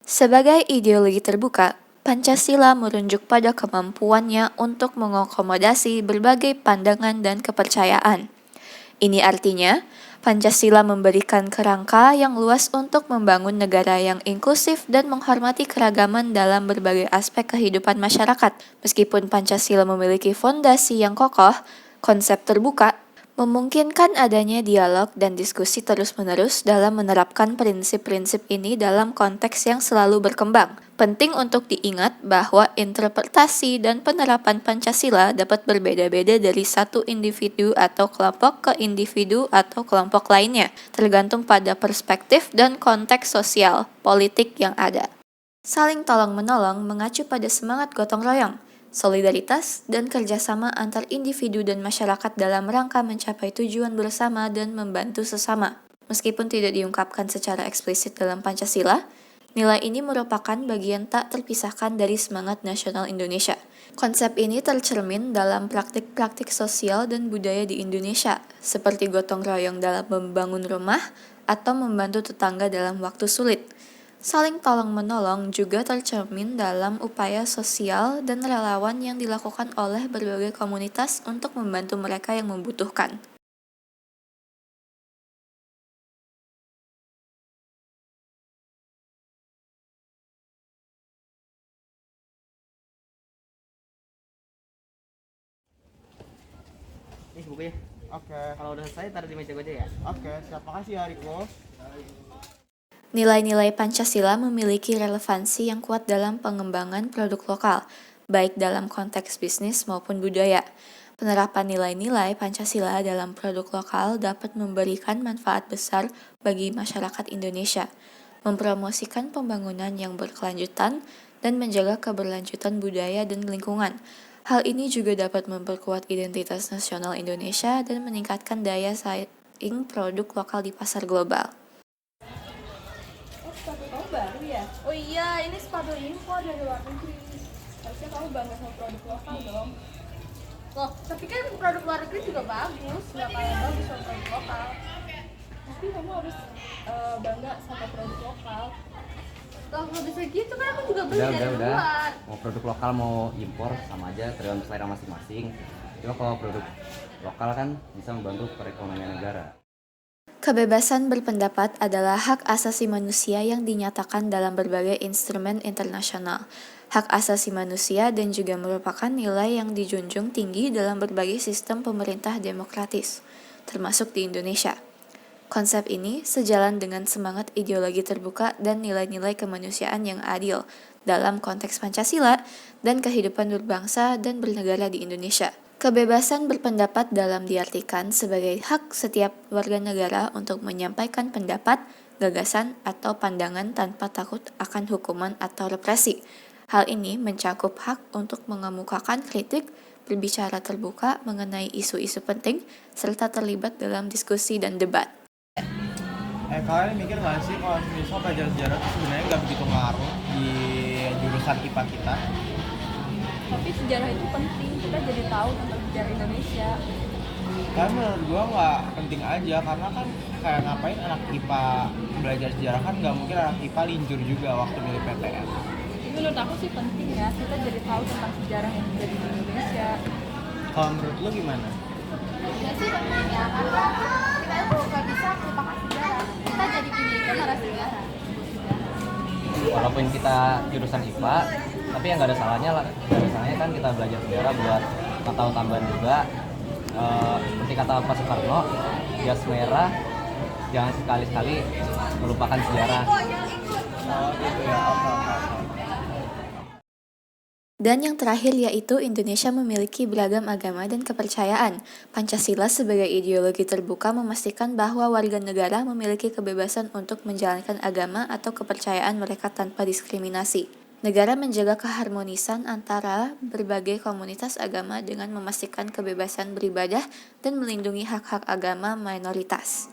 Sebagai ideologi terbuka, Pancasila merunjuk pada kemampuannya untuk mengakomodasi berbagai pandangan dan kepercayaan. Ini artinya, Pancasila memberikan kerangka yang luas untuk membangun negara yang inklusif dan menghormati keragaman dalam berbagai aspek kehidupan masyarakat. Meskipun Pancasila memiliki fondasi yang kokoh, konsep terbuka memungkinkan adanya dialog dan diskusi terus-menerus dalam menerapkan prinsip-prinsip ini dalam konteks yang selalu berkembang. Penting untuk diingat bahwa interpretasi dan penerapan Pancasila dapat berbeda-beda dari satu individu atau kelompok ke individu atau kelompok lainnya, tergantung pada perspektif dan konteks sosial, politik yang ada. Saling tolong-menolong mengacu pada semangat gotong royong, solidaritas, dan kerjasama antar individu dan masyarakat dalam rangka mencapai tujuan bersama dan membantu sesama. Meskipun tidak diungkapkan secara eksplisit dalam Pancasila, nilai ini merupakan bagian tak terpisahkan dari semangat nasional Indonesia. Konsep ini tercermin dalam praktik-praktik sosial dan budaya di Indonesia, seperti gotong royong dalam membangun rumah atau membantu tetangga dalam waktu sulit. Saling tolong-menolong juga tercermin dalam upaya sosial dan relawan yang dilakukan oleh berbagai komunitas untuk membantu mereka yang membutuhkan. Nih bukunya. Oke, Kalau udah selesai taruh di meja gue aja ya. oke, siap. Makasih ya, Riko. Nilai-nilai Pancasila memiliki relevansi yang kuat dalam pengembangan produk lokal, baik dalam konteks bisnis maupun budaya. Penerapan nilai-nilai Pancasila dalam produk lokal dapat memberikan manfaat besar bagi masyarakat Indonesia, mempromosikan pembangunan yang berkelanjutan, dan menjaga keberlanjutan budaya dan lingkungan. Hal ini juga dapat memperkuat identitas nasional Indonesia dan meningkatkan daya saing produk lokal di pasar global. Oh, sepatu kamu baru ya? Oh iya, ini sepatu impor dari luar negeri. Harusnya kamu bangga sama produk lokal dong. Loh, tapi kan produk luar negeri juga bagus, nggak kalah bagus sama produk lokal. Tapi kamu harus bangga sama produk lokal. Loh, nggak bisa gitu kan, aku juga beli dari luar. Mau produk lokal mau impor sama aja, tergantung selera masing-masing. Cuma kalau produk lokal kan bisa membantu perekonomian negara. Kebebasan berpendapat adalah hak asasi manusia yang dinyatakan dalam berbagai instrumen internasional. Hak asasi manusia dan juga merupakan nilai yang dijunjung tinggi dalam berbagai sistem pemerintah demokratis, termasuk di Indonesia. Konsep ini sejalan dengan semangat ideologi terbuka dan nilai-nilai kemanusiaan yang adil dalam konteks Pancasila dan kehidupan berbangsa dan bernegara di Indonesia. Kebebasan berpendapat dalam diartikan sebagai hak setiap warga negara untuk menyampaikan pendapat, gagasan, atau pandangan tanpa takut akan hukuman atau represi. Hal ini mencakup hak untuk mengemukakan kritik, berbicara terbuka mengenai isu-isu penting, serta terlibat dalam diskusi dan debat. Kalian mikir nggak sih kalau misal pelajaran sejarah itu sebenarnya nggak begitu ngaruh di jurusan IPA kita? Tapi sejarah itu penting, kita jadi tahu tentang sejarah Indonesia. Karena menurut gua nggak penting aja, karena kan kayak ngapain anak IPA belajar sejarah, kan nggak mungkin anak IPA linjur juga waktu milih PTN. Menurut aku sih penting ya, kita jadi tahu tentang sejarah yang terjadi di Indonesia. Kalau menurut lu gimana? Ya sih penting ya, karena kita itu nggak bisa melupakan sejarah. Kita jadi punya itu narasi sejarah. Walaupun kita jurusan IPA, tapi yang nggak ada salahnya lah. Nggak ada salahnya kan kita belajar sejarah buat tahu tambahan juga. Seperti kata Pak Soekarno, jas merah jangan sekali-sekali melupakan sejarah. Oh gitu ya, oke. Dan yang terakhir yaitu Indonesia memiliki beragam agama dan kepercayaan. Pancasila sebagai ideologi terbuka memastikan bahwa warga negara memiliki kebebasan untuk menjalankan agama atau kepercayaan mereka tanpa diskriminasi. Negara menjaga keharmonisan antara berbagai komunitas agama dengan memastikan kebebasan beribadah dan melindungi hak-hak agama minoritas.